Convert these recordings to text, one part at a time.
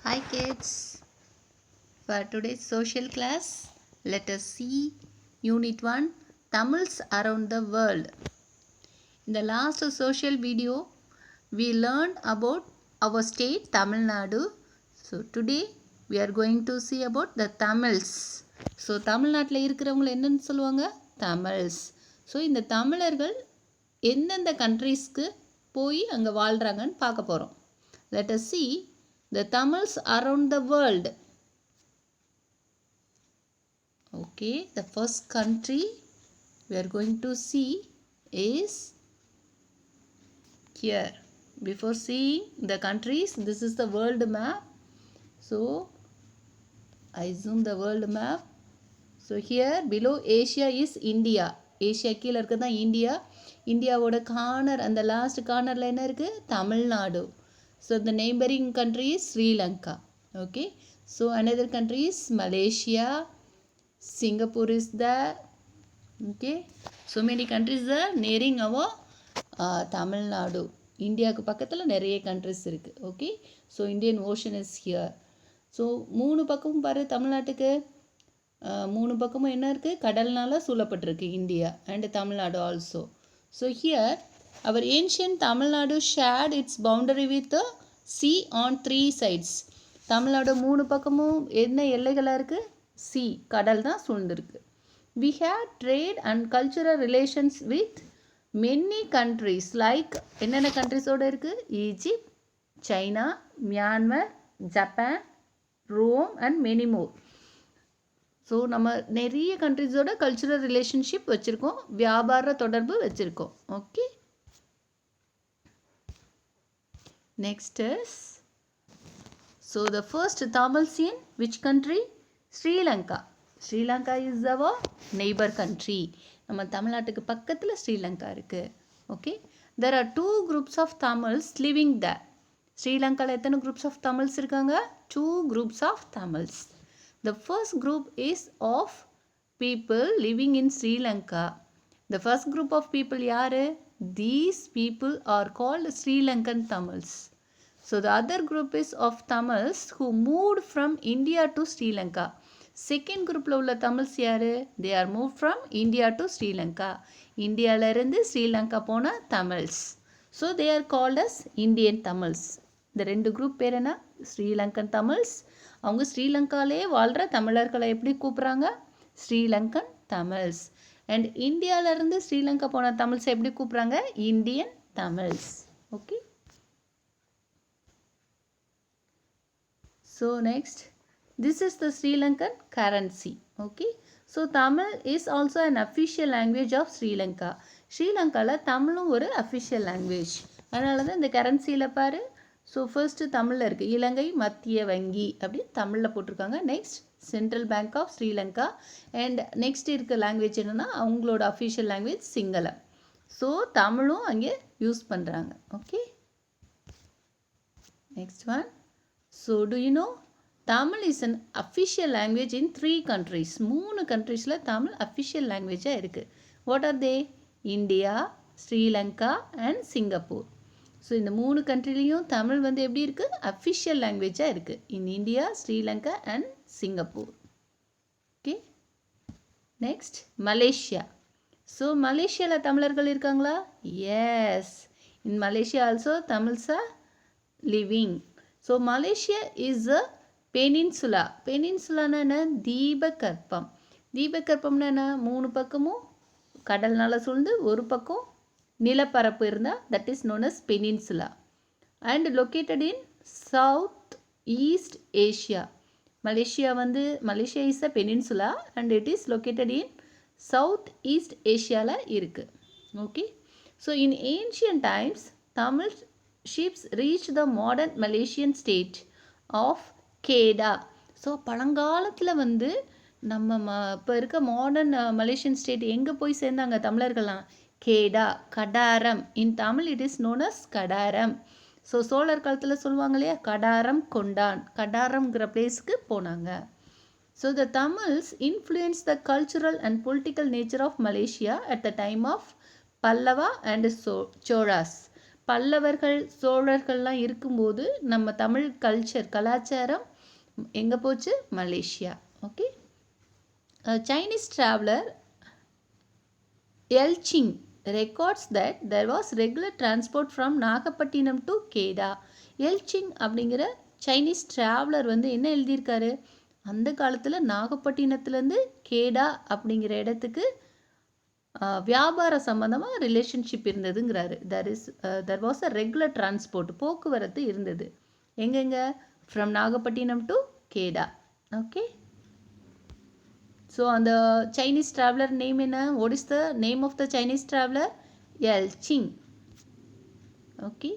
Hi kids, for today's social class, let us see Unit 1 Tamils around the world. In the last social video, we learned about our state Tamil Nadu. So today we are going to see about the Tamils. So தமிழ்நாட்டில் இருக்கிறவங்களை என்னன்னு சொல்லுவாங்க Tamils. So இந்த தமிழர்கள் எந்தெந்த கண்ட்ரீஸ்க்கு போய் அங்கே வாழ்கிறாங்கன்னு பார்க்க போகிறோம். Let us see the Tamils around the world. Okay, the first country we are going to see is here. Before seeing the countries, this is the world map. So I zoom the world map. So here below Asia is India. Asia கீழே இருக்கிறது தான் India. இந்தியாவோட corner அந்த last கார்னரில் என்ன இருக்குது Tamil Nadu. So the neighboring country is Sri Lanka. Okay, so another country is Malaysia. Singapore is there. Okay, so many countries are nearing our Tamil Nadu. இந்தியாவுக்கு பக்கத்தில் நிறைய கண்ட்ரிஸ் இருக்குது. Okay, so Indian ocean is here. So மூணு பக்கமும் பாரு தமிழ்நாட்டுக்கு மூணு பக்கமும் என்ன இருக்குது கடல்னால சூழப்பட்டிருக்கு India and Tamil Nadu also. So here our ancient Tamil Nadu shared its boundary with the sea on three sides. Tamil Nadu மூணு பக்கமும் என்ன எல்லைகளாக இருக்குது sea கடல் தான் சூழ்ந்திருக்கு. We had trade and cultural relations with many countries like என்னென்ன கண்ட்ரிஸோடு இருக்குது Egypt, China, Myanmar, Japan, Rome and many more. So நம்ம நிறைய கண்ட்ரிஸோட கல்ச்சுரல் ரிலேஷன்ஷிப் வச்சுருக்கோம், வியாபார தொடர்பு வச்சுருக்கோம். Okay, next is, so the first Tamils in which country? Sri Lanka. Sri Lanka is our neighbor country. நம்ம தமிழ்நாட்டுக்கு பக்கத்தில் ஸ்ரீலங்கா இருக்குது. Okay, there are two groups of Tamils living there. ஸ்ரீலங்காவில் எத்தனை groups of Tamils இருக்காங்க? Two groups of Tamils. The first group is of people living in Sri Lanka. The first group of people யாரு? These people are called Sri Lankan Tamils. So the other group is of Tamils who moved from India to Sri Lanka. Second groupல உள்ள Tamils யாரு? They are moved from India to Sri Lanka. இந்தியாவிலிருந்து ஸ்ரீலங்கா போன Tamils. So they are called as Indian Tamils. இந்த ரெண்டு group பேர் என்ன? Sri Lankan Tamils. அவங்க ஸ்ரீலங்காலே வாழ்கிற தமிழர்களை எப்படி கூப்பிட்றாங்க? ஸ்ரீலங்கன் தமிழ்ஸ். அண்ட் இந்தியாவிலேருந்து ஸ்ரீலங்கா போன தமிழ்ஸ் எப்படி கூப்பிட்றாங்க? Indian Tamils. Okay, so next, this is the Sri Lankan currency. Okay, so Tamil is also an official language of Sri Lanka. Sri Lankaவில் தமிழும் ஒரு அஃபிஷியல் லாங்குவேஜ். அதனால தான் இந்த கரன்சியில் பாரு. ஸோ ஃபர்ஸ்ட்டு தமிழில் இருக்குது இலங்கை மத்திய வங்கி அப்படி தமிழில் போட்டிருக்காங்க. Next central bank of Sri Lanka. And next இருக்க லாங்குவேஜ் என்னென்னா அவங்களோட அஃபிஷியல் லாங்குவேஜ் சிங்களம். ஸோ தமிழும் அங்கே யூஸ் பண்ணுறாங்க. Okay, next one. So do you know Tamil is an official language in 3 countries. 3 countries-ல Tamil official language-ஆ இருக்குது. What are they? India, Sri Lanka and Singapore. So இந்த 3 கண்ட்ரிலையும் தமிழ் வந்து எப்படி இருக்குது? அஃபிஷியல் லாங்குவேஜாக இருக்குது. In India, Sri Lanka and Singapore. Okay, next Malaysia. So மலேசியாவில் தமிழர்கள் இருக்காங்களா? Yes, in Malaysia also Tamils are living. So Malaysia is a peninsula. பெனின்சுலானா என்ன? தீபகற்பம். தீபகற்பம்னா என்ன? 3 பக்கமும் கடல்னால சூழ்ந்து ஒரு பக்கம் நிலப்பரப்பு இருந்தால் that is known as peninsula and located in south east Asia. Malaysia வந்து Malaysia is a peninsula and it is located in south east ஏஷியாவில் இருக்குது. Okay, so in ancient times Tamil ships reached the modern Malaysian state of Kedah. ஸோ பழங்காலத்தில் வந்து நம்ம இப்போ இருக்க modern Malaysian state எங்கே போய் சேர்ந்தாங்க தமிழர்கள்லாம்? Kedah, Kadaram. In Tamil it is known as Kadaram. So சோழர் காலத்தில் சொல்லுவாங்க இல்லையா கடாரம் கொண்டான், கடாரம்ங்கிற பிளேஸுக்கு போனாங்க. So the Tamils influence the cultural and political nature of Malaysia at the time of Pallava and Cholas. பல்லவர்கள் சோழர்கள்லாம் இருக்கும்போது நம்ம தமிழ் கலாச்சாரம் எங்கே போச்சு? Malaysia. Okay. Chinese traveller Elsing records that there was regular transport from Nagapattinam to Kedah. Elsing அப்படிங்கிற சைனீஸ் ட்ராவலர் வந்து என்ன எழுதியிருக்காரு? அந்த காலத்தில் நாகப்பட்டினத்துலேருந்து கேடா அப்படிங்கிற இடத்துக்கு வியாபார சம்பந்தமாக ரிலேஷன்ஷிப் இருந்ததுங்கிறாரு. There was a regular transport, போக்குவரத்து இருந்தது. எங்கெங்க? From Nagapattinam to Kedah. Okay. So அந்த சைனீஸ் ட்ராவலர் நேம் என்ன? What is the name of the Chinese traveller? Elsing. Okay.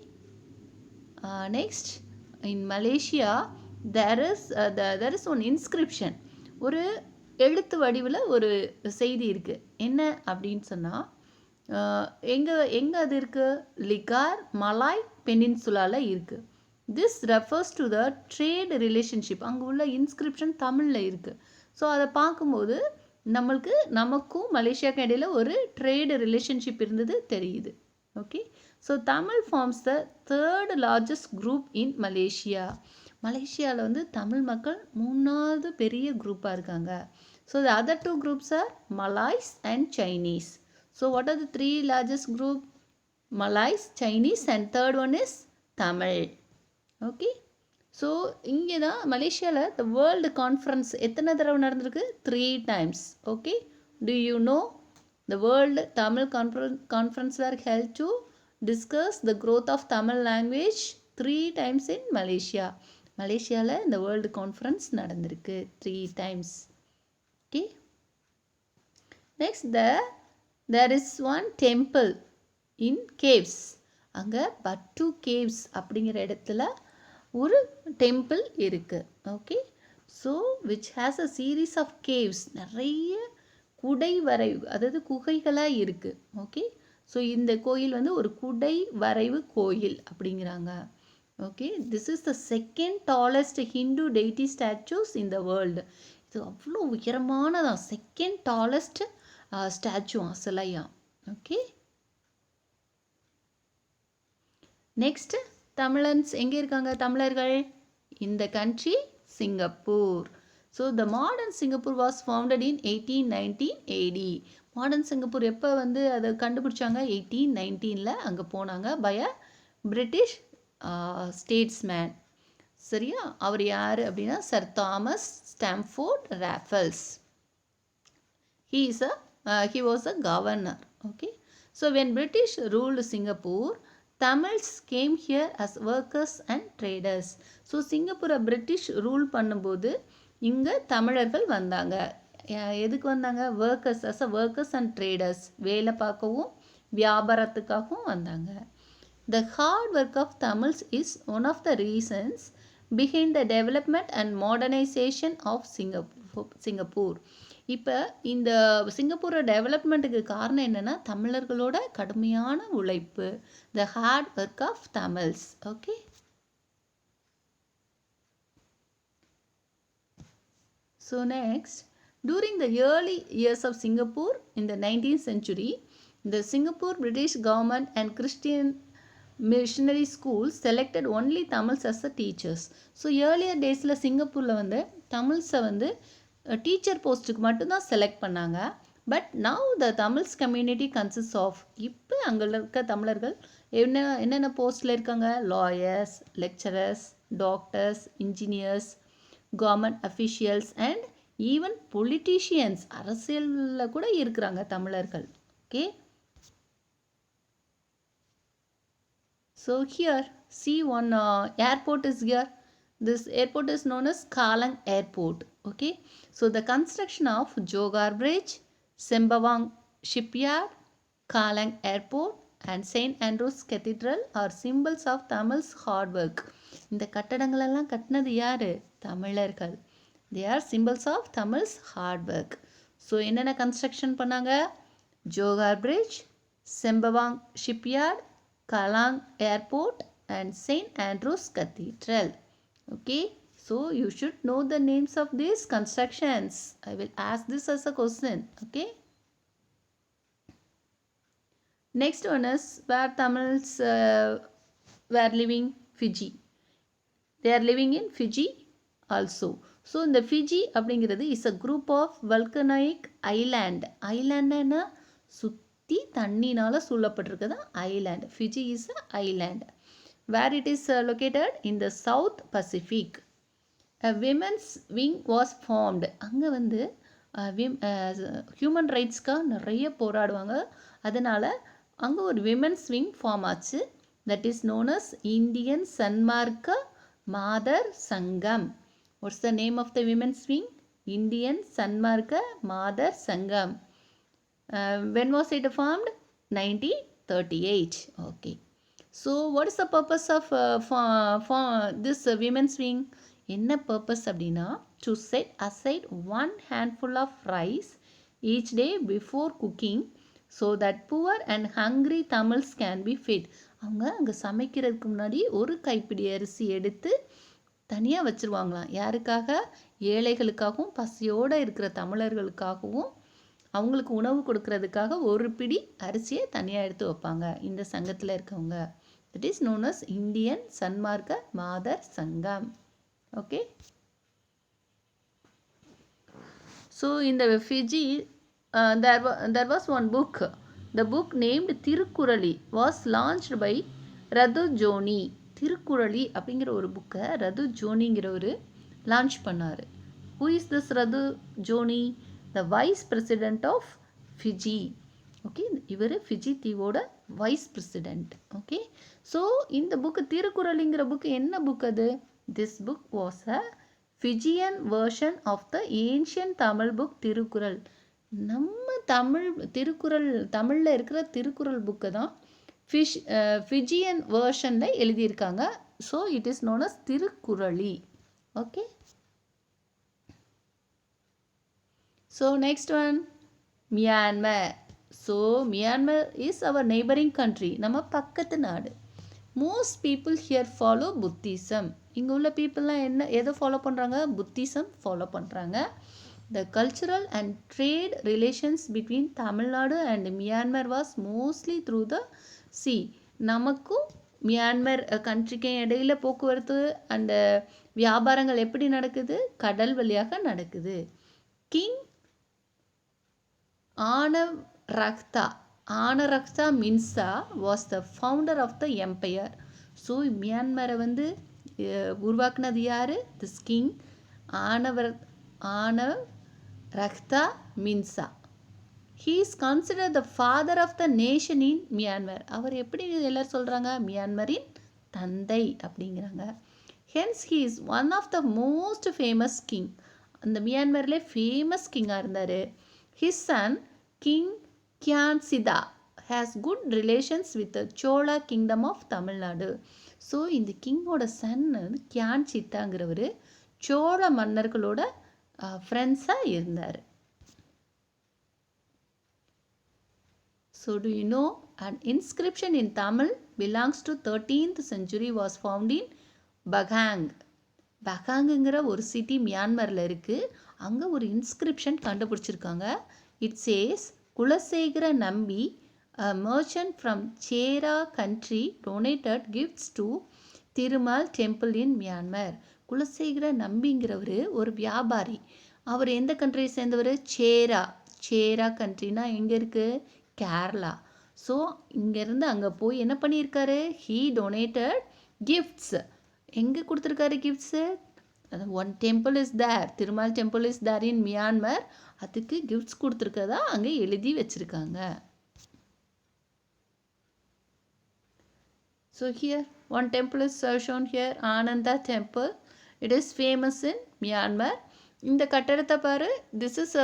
Next, in Malaysia there is one inscription. ஒரு எழுத்து வடிவில் ஒரு செய்தி இருக்குது. என்ன அப்படின்னு சொன்னால், எங்கே அது இருக்குது? லிகார் மலாய் பெனின்சுலாவில் இருக்குது. This refers to the trade relationship. அங்கே உள்ள இன்ஸ்கிரிப்ஷன் தமிழில் இருக்குது. ஸோ அதை பார்க்கும்போது நமக்கும் மலேசியாவுக்கும் இடையில் ஒரு ட்ரேடு ரிலேஷன்ஷிப் இருந்தது தெரியுது. Okay. So Tamil forms the third largest group in Malaysia. மலேசியாவில் வந்து தமிழ் மக்கள் 3வது பெரிய குரூப்பாக இருக்காங்க. So the other 2 groups are Malays and Chinese. So what are the 3 largest group? Malays, Chinese and third one is Tamil. Okay. So இங்கே தான் மலேசியாவில் த வேர்ல்டு கான்ஃபரன்ஸ் எத்தனை தடவை நடந்திருக்கு? 3 times. Okay. Do you know the world Tamil conference were held to discuss the growth of Tamil language 3 times in Malaysia. மலேசியாவில் இந்த world conference நடந்திருக்கு 3 times. Okay. Next, there is one temple in caves. அங்கே பட்டு caves அப்படிங்கிற இடத்துல ஒரு temple இருக்குது. Okay. So which has a series of caves. நிறைய குடை வரைவு, அதாவது குகைகளாக இருக்குது. ஓகே. ஸோ இந்த கோயில் வந்து ஒரு குடை வரைவு கோயில் அப்படிங்கிறாங்க. Okay. This is the second tallest Hindu deity statues in the world. இது அவ்வளோ உயரமானதான், செகண்ட் டாலஸ்ட் ஸ்டாச்சு சிலையா. ஓகே. நெக்ஸ்ட், தமிழன்ஸ் எங்கே இருக்காங்க? தமிழர்கள் இந்த country Singapore. So the modern Singapore was founded in 1819 AD. Modern Singapore எப்போ வந்து அதை கண்டுபிடிச்சாங்க? 1819 அங்கே போனாங்க பை அ பிரிட்டிஷ் ஸ்டேட்ஸ்மேன். சரியா? அவர் யார் அப்படின்னா sir Thomas Stamford Raffles. he was a governor. Okay. So when British ruled Singapore, Tamils came here as workers and traders. So சிங்கப்பூரை பிரிட்டிஷ் ரூல் பண்ணும்போது இங்கே தமிழர்கள் வந்தாங்க. எதுக்கு வந்தாங்க? Workers, as a workers and traders. வேலை பார்க்கவும் வியாபாரத்துக்காகவும் வந்தாங்க. The hard work of Tamils is one of the reasons behind the development and modernization of Singapore. இப்போ இந்த சிங்கப்பூரை டெவலப்மெண்ட்டுக்கு காரணம் என்னென்னா தமிழர்களோட கடுமையான உழைப்பு. The hard work of Tamils. Okay. So next, during the early years of Singapore in the 19th century, the Singapore British government and Christian missionary schools selected only Tamils as the teachers. So earlier டேஸில் சிங்கப்பூரில் வந்து தமிழ்ஸை வந்து teacher போஸ்ட்டுக்கு மட்டும்தான் select பண்ணாங்க. But now the Tamils community consist of, இப்போ அங்கே இருக்க தமிழர்கள் என்னென்ன போஸ்ட்டில் இருக்காங்க? Lawyers, lecturers, doctors, engineers, government officials and even politicians. அரசியலில் கூட இருக்கிறாங்க தமிழர்கள். Okay. So here, see one airport is here. This airport is known as Kallang Airport. Okay. So the construction of Jogar Bridge, Sembawang Shipyard, Kallang Airport and St. Andrews Cathedral are symbols of Tamils hard work. இந்த கட்டடங்களெல்லாம் கட்டினது யார்? தமிழர்கள். They are symbols of Tamils hard work. So என்னென்ன construction பண்ணாங்க? Johor bridge, Sembawang shipyard, Kallang Airport and St. Andrews Cathedral. Okay. So you should know the names of these constructions. I will ask this as a question. Okay. Next one is where Tamils were living Fiji. They are living in Fiji also. So இந்த Fiji அப்படிங்கிறது is a group of volcanic island. ஐலாண்டுன்னா சுற்றி தண்ணினால் சூழப்பட்டிருக்குது island. Fiji is a island. Where it is located in the South Pacific. A women's wing was formed. அங்கே வந்து human ரைட்ஸ்க்காக நிறைய போராடுவாங்க. அதனால் அங்கே ஒரு women's wing form ஆச்சு. That is known as Indian Sanmarga Mathar Sangam. What's the name of the women's wing? Indian Sanmarga Mathar சங்கம். When was it formed? 1938. Okay. So what is the purpose of this women's wing? என்ன purpose அப்படின்னா to set aside one handful of rice each day before cooking so that poor and hungry Tamils can be fed. அவங்க அங்கே சமைக்கிறதுக்கு முன்னாடி ஒரு கைப்பிடி அரிசி எடுத்து தனியாக வச்சுருவாங்களாம். யாருக்காக? ஏழைகளுக்காகவும் பசியோடு இருக்கிற தமிழர்களுக்காகவும் அவங்களுக்கு உணவு கொடுக்கறதுக்காக ஒரு பிடி அரிசியை தனியாக எடுத்து வைப்பாங்க இந்த சங்கத்தில் இருக்கவங்க. That is known as Indian Sanmarga Mathar Sangam. Okay. So இந்த Fiji there was one book. The book named Thirukkurali was launched by Ratu Joni. Thirukkurali அப்படிங்கிற ஒரு புக்கை ரது ஜோனிங்கிறவர் லான்ச் பண்ணார். Who is this Ratu Joni? The vice president of Fiji. Okay, இவர் Fiji தீவோட vice president. Okay, so இந்த புக்கு திருக்குறளிங்கிற புக்கு என்ன புக் அது? This book was a Fijian version of the ancient Tamil book Thirukkural. நம்ம தமிழ் திருக்குறள் தமிழில் இருக்கிற திருக்குறள் புக்கை தான் ஃபிஜியன் வேர்ஷனில் எழுதியிருக்காங்க. So it is known as Thirukkurali. Okay. So next one, Myanmar. So Myanmar is our neighboring country. நம்ம பக்கத்து நாடு. Most people here follow Buddhism. இங்கே உள்ள பீப்புளெலாம் எதை ஃபாலோ பண்ணுறாங்க? புத்திசம் ஃபாலோ பண்ணுறாங்க. The cultural and trade relations between Tamil Nadu and Myanmar was mostly through the sea. நமக்கும் Myanmar கண்ட்ரிக்கும் இடையில் போக்குவரத்து அண்ட் வியாபாரங்கள் எப்படி நடக்குது? கடல் வழியாக நடக்குது. King Anawrahta Minsaw was the founder of the empire. So மியான்மரை வந்து உருவாக்குனது யார்? This king Anawrahta Minsaw. He is consider the father of the nation in Myanmar. அவர் எப்படி எல்லோரும் சொல்கிறாங்க? மியான்மரின் தந்தை அப்படிங்கிறாங்க. Hence he is one of the most famous king. அந்த மியான்மர்லே ஃபேமஸ் கிங்காக இருந்தார். His son, King Kyansida, has good relations with the Chola Kingdom of Tamil Nadu. So இந்த கிங்கோட சன் கியான்சித்தாங்கிறவர் சோழ மன்னர்களோட ஃப்ரெண்ட்ஸாக இருந்தார். So do you know an inscription in Tamil belongs to 13th century was found in Bagang. பகாங்குங்கிற ஒரு city மியான்மரில் இருக்குது. அங்கே ஒரு inscription கண்டுபிடிச்சிருக்காங்க. It says Kulasekhara Nambi merchant from Chera country donated gifts to Thirumal temple in Myanmar. Kulasekhara நம்பிங்கிறவர் ஒரு வியாபாரி. அவர் எந்த கண்ட்ரியை சேர்ந்தவர்? சேரா கண்ட்ரினா எங்கே இருக்குது? கேரளா. ஸோ இங்கேருந்து அங்கே போய் என்ன பண்ணியிருக்காரு? He donated gifts. எங்கே கொடுத்துருக்காரு gifts? One temple is there, Thirumal temple is there in Myanmar. அதுக்கு கிஃப்ட்ஸ் கொடுத்துருக்கதா அங்கே எழுதி வச்சுருக்காங்க. So here one temple is shown here, Ananda temple. It is famous in Myanmar. இந்த கட்டடத்தை பாரு, this is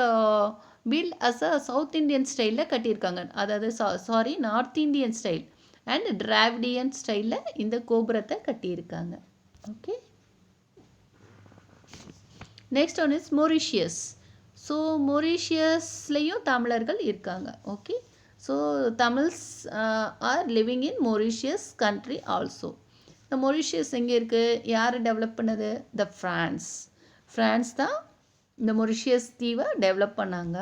built as a south Indian ஸ்டைலில் கட்டியிருக்காங்க. அதாவது north Indian style and Dravidian ஸ்டைலில் இந்த கோபுரத்தை கட்டியிருக்காங்க. Okay. Next one is Mauritius. So மொரிஷியஸ்லேயும் தமிழர்கள் இருக்காங்க. Okay. So Tamils are living in Mauritius country also. இந்த மொரிஷியஸ் எங்கே இருக்குது? யார் டெவலப் பண்ணது? த ஃப்ரான்ஸ் தான் இந்த மொரிஷியஸ் தீவை டெவலப் பண்ணாங்க.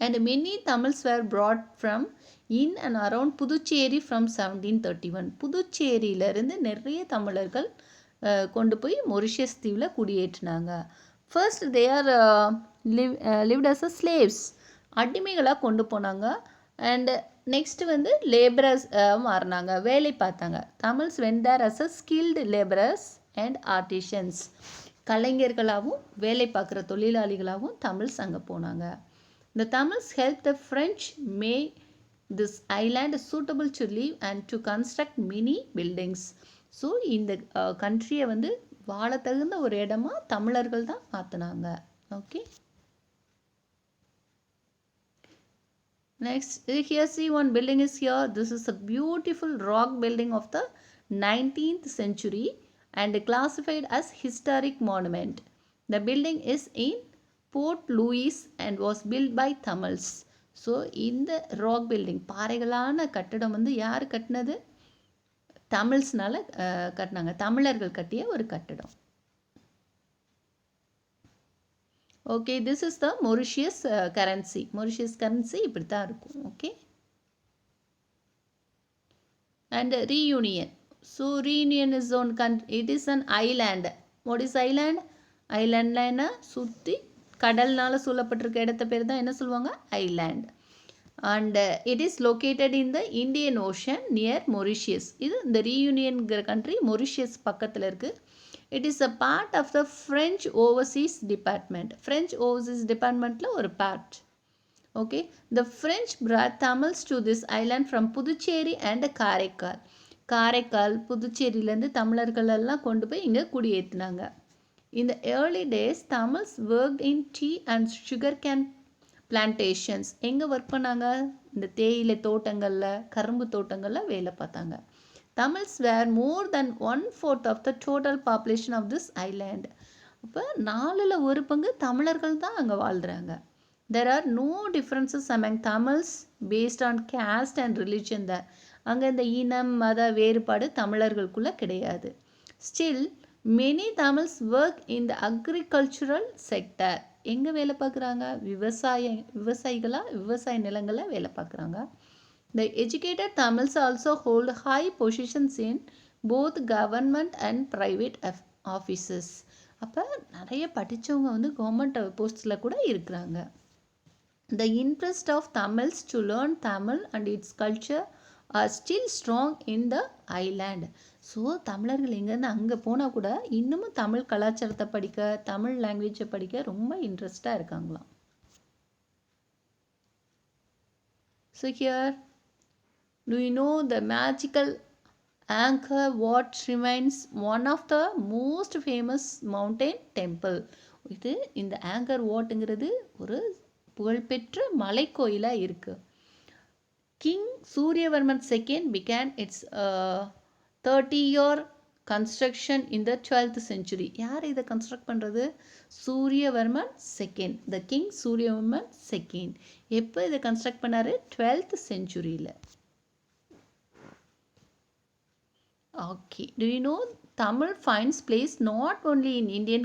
and many Tamils were brought from in and around Puducherry from 1731. புதுச்சேரியிலிருந்து நிறைய தமிழர்கள் கொண்டு போய் மொரிஷியஸ் தீவில் குடியேற்றினாங்க. First they are lived as a slaves, அடிமைகளாக கொண்டு போனாங்க. அண்ட் நெக்ஸ்ட் வந்து லேபரர்ஸ் மாறினாங்க, வேலை பார்த்தாங்க. Tamils went there as a skilled labourers and artisans, கலைஞர்களாகவும் வேலை பார்க்குற தொழிலாளிகளாகவும் தமிழ்ஸ் அங்கே போனாங்க. The Tamils helped the French make this island suitable to live and to construct many buildings. So இந்த கண்ட்ரியை வந்து வாழ தகுந்த ஒரு இடமா தமிழர்கள் தான் மாற்றினாங்க. Okay, next here see one building is here. This is a beautiful rock building of the 19th century and classified as historic monument. The building is in Port Louis and was built by Tamils. So இந்த rock building, பாறைகளான கட்டடம் வந்து யார் கட்டினது? தமிழ்ஸ்னால கட்டினாங்க, தமிழர்கள் கட்டிய ஒரு கட்டடம். Okay, this is the Mauritius currency. Mauritius currency இப்படி தான் இருக்கும். Okay, and Reunion. So Reunion is one it is an island. What is island? ஐலாண்ட்னா என்ன? சுற்றி கடல்னால சூழப்பட்டிருக்க இடத்த பேர் தான் என்ன சொல்லுவாங்க? Island. And it is located in the Indian ocean near Mauritius. இது இந்த ரீயூனியன்கிற கண்ட்ரி மொரிஷியஸ் பக்கத்தில் இருக்குது. It is a part of the French overseas department. French overseas டிபார்ட்மெண்ட்டில் ஒரு part. Okay, the French brought Tamils to this island from Puducherry and Karaikal. Karaikal புதுச்சேரியிலேருந்து தமிழர்கள் எல்லாம் கொண்டு போய் இங்கே குடியேற்றினாங்க. In the early days, Tamils worked in tea and sugarcane plantations. எங்கே ஒர்க் பண்ணாங்க? இந்த தேயிலை தோட்டங்களில், கரும்பு தோட்டங்களில் வேலை பார்த்தாங்க. Tamils were more than 1/4 of the total population of this island. அப்போ 1/4 தமிழர்கள் தான் அங்கே வாழ்கிறாங்க. There are no differences among Tamils based on caste and religion there. அங்கே இந்த இனம் மத வேறுபாடு தமிழர்களுக்குள்ளே கிடையாது. Still, many Tamils work in the agricultural sector. எங்கே வேலை பார்க்குறாங்க? விவசாயிகளாக விவசாய நிலங்களில் வேலை பார்க்குறாங்க. The educated Tamils also hold high positions in both government and private offices. அப்போ நிறைய படித்தவங்க வந்து கவர்மெண்ட் போஸ்டில் கூட இருக்கிறாங்க. The interest of Tamils to learn Tamil and its culture are still strong in the island. So தமிழர்கள் இங்கேருந்து அங்கே போனால் கூட இன்னமும் தமிழ் கலாச்சாரத்தை படிக்க, தமிழ் லாங்குவேஜை படிக்க ரொம்ப இன்ட்ரெஸ்டாக இருக்காங்களாம். So here do you know the magical Angkor Wat remains one of the most famous mountain temple. இது இந்த ஆங்கர் வாட்டுங்கிறது ஒரு புகழ்பெற்ற மலைக்கோயிலாக இருக்குது. King Suryavarman second began its 30-year construction in the 12th century. யார் இதை கன்ஸ்ட்ரக்ட் பண்ணுறது? Suryavarman second, the king Suryavarman second. எப்போ இதை கன்ஸ்ட்ரக்ட் பண்ணார்? 12th centuryயில். ஓகே, do you know Tamil finds place not only in Indian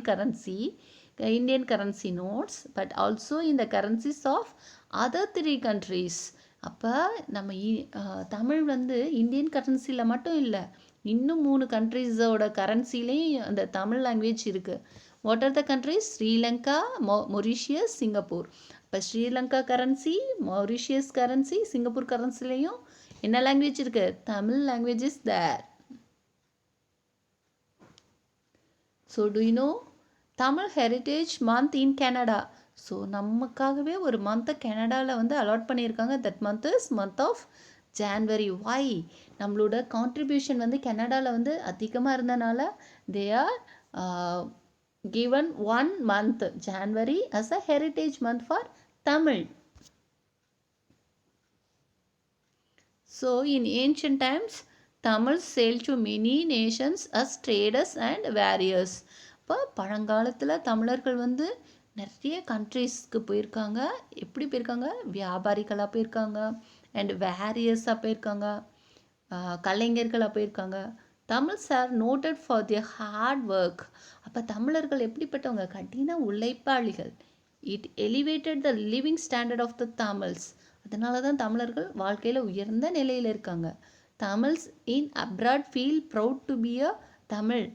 currency notes but also in the currencies of other 3 countries. அப்போ நம்ம தமிழ் வந்து இந்தியன் கரன்சியில் மட்டும் இல்லை, இன்னும் 3 கண்ட்ரீஸோட கரன்சிலையும் அந்த தமிழ் லாங்குவேஜ் இருக்குது. What are the countries? Sri Lanka, Mauritius, Singapore. இப்போ Sri Lanka currency, Mauritius currency, Singapore கரன்சிலையும் என்ன லாங்குவேஜ் இருக்குது? Tamil language is there. So do you know Tamil heritage month in Canada? So நமக்காகவே ஒரு மந்த்தை கனடாவில் வந்து அலாட் பண்ணியிருக்காங்க. That month is month of January. Why? நம்மளோட கான்ட்ரிபியூஷன் வந்து கனடாவில் வந்து அதிகமாக இருந்தனால they are given 1 month January as a heritage month for Tamil. So in ancient times Tamils sailed to many nations as traders and warriors. இப்போ பழங்காலத்தில் தமிழர்கள் வந்து நிறைய கண்ட்ரீஸ்க்கு போயிருக்காங்க. எப்படி போயிருக்காங்க? வியாபாரிகளாக போயிருக்காங்க, அண்ட் வேரியர்ஸாக போயிருக்காங்க, கலைஞர்களாக போயிருக்காங்க. Tamils are noted for their hard work. அப்போ தமிழர்கள் எப்படிப்பட்டவங்க? கடின உழைப்பாளிகள். It elevated the living standard of the Tamils. அதனால தான் தமிழர்கள் வாழ்க்கையில் உயர்ந்த நிலையில் இருக்காங்க. Tamils in abroad feel proud to be a Tamil.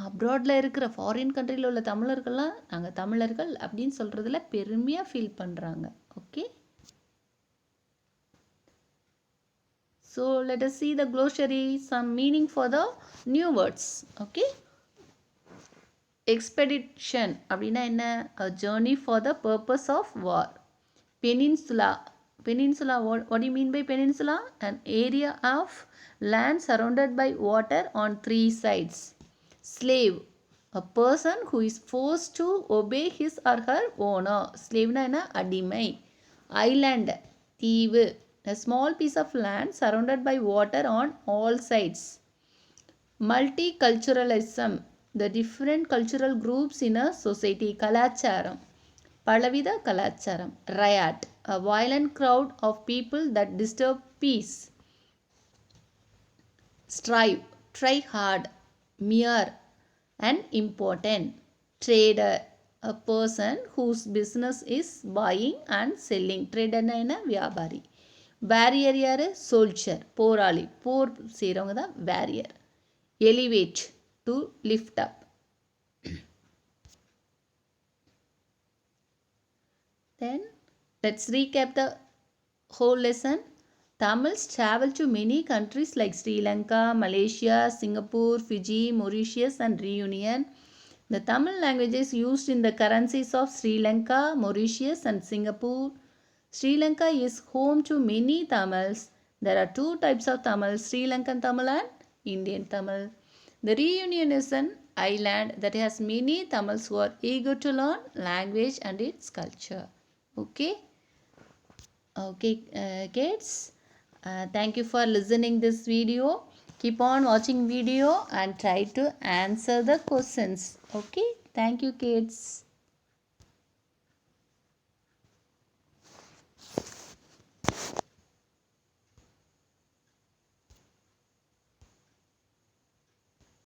அப்ராடில் இருக்கிற ஃபாரின் கண்ட்ரியில் உள்ள தமிழர்கள்லாம் நாங்கள் தமிழர்கள் அப்படின்னு சொல்கிறதுல பெருமையாக ஃபீல் பண்ணுறாங்க. Okay, so let us see the glossary, some meaning for the new words. Okay, expedition அப்படின்னா என்ன? A journey for the purpose of war. Peninsula. Peninsula, what do you mean by peninsula? An area of land surrounded by water on three sides. Slave, a person who is forced to obey his or her owner. Slave na என்ன? அடிமை. Island, தீவு, a small piece of land surrounded by water on all sides. Multiculturalism, the different cultural groups in a society. கலாச்சாரம், பலவித கலாச்சாரம். Riot, a violent crowd of people that disturb peace. Strive, try hard, mere and important. Trader, a person whose business is buying and selling. Trader என்ன? வியாபாரி. Barrier யாரு? Soldier, போராளி, போர் செய்கிறவங்க தான் barrier. Elevate, to lift up. Then let's recap the whole lesson. Tamils travel to many countries like Sri Lanka, Malaysia, Singapore, Fiji, Mauritius and Reunion. The Tamil language is used in the currencies of Sri Lanka, Mauritius and Singapore. Sri Lanka is home to many Tamils. There are two types of Tamil, Sri Lankan Tamil and Indian Tamil. The Reunion is an island that has many Tamils who are eager to learn language and its culture. Okay, kids, thank you for listening this video. Keep on watching video and try to answer the questions. Okay, thank you kids.